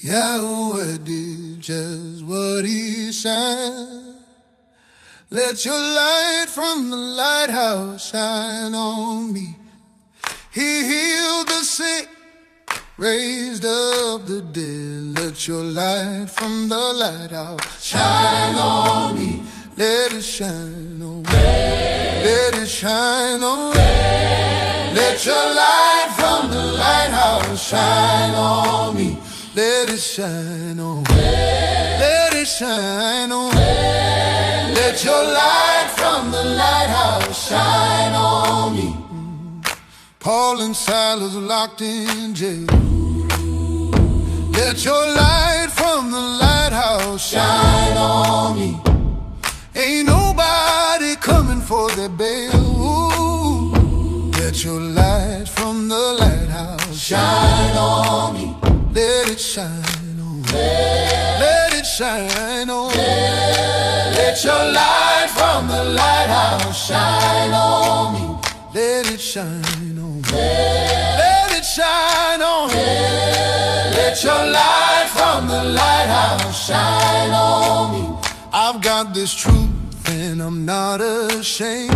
Yahweh did just what he said. Let your light from the lighthouse shine on me. He healed the sick, raised up the dead. Let your light from the lighthouse shine on me. Let it shine on me. Let it shine on me. Let your light from the lighthouse shine on me. Let it shine on me. Let it shine on me. Let your light from the lighthouse shine on me. Paul and Silas locked in jail. Let your light from the lighthouse shine on me. Ain't nobody coming for their bail. Let your light from the lighthouse shine on me. Let it shine on me. Let it shine on me. Let your light from the lighthouse shine on me. Let it shine on me. Let it shine on me. Let your light from the lighthouse shine on me. I've got this truth and I'm not ashamed.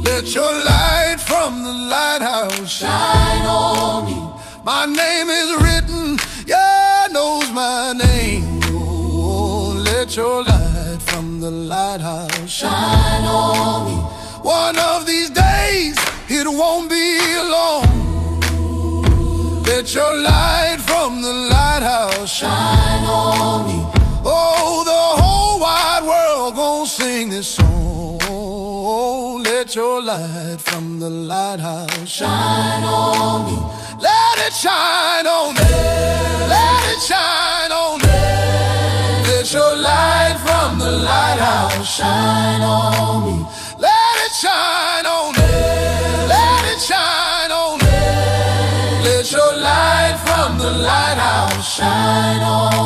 Let your light from the lighthouse shine on me. My name is written, yeah, knows my name. Oh, let your light from the lighthouse shine on me. One of these days, it won't be long. Let your light from the lighthouse shine on me. Oh, the whole wide world gon' sing this song. Let your light from the lighthouse shine on me. Let it shine on me. Let it shine on me. Let your light from the lighthouse shine on me. Let it shine on me. Let it shine on me. Let your light from the lighthouse shine on me.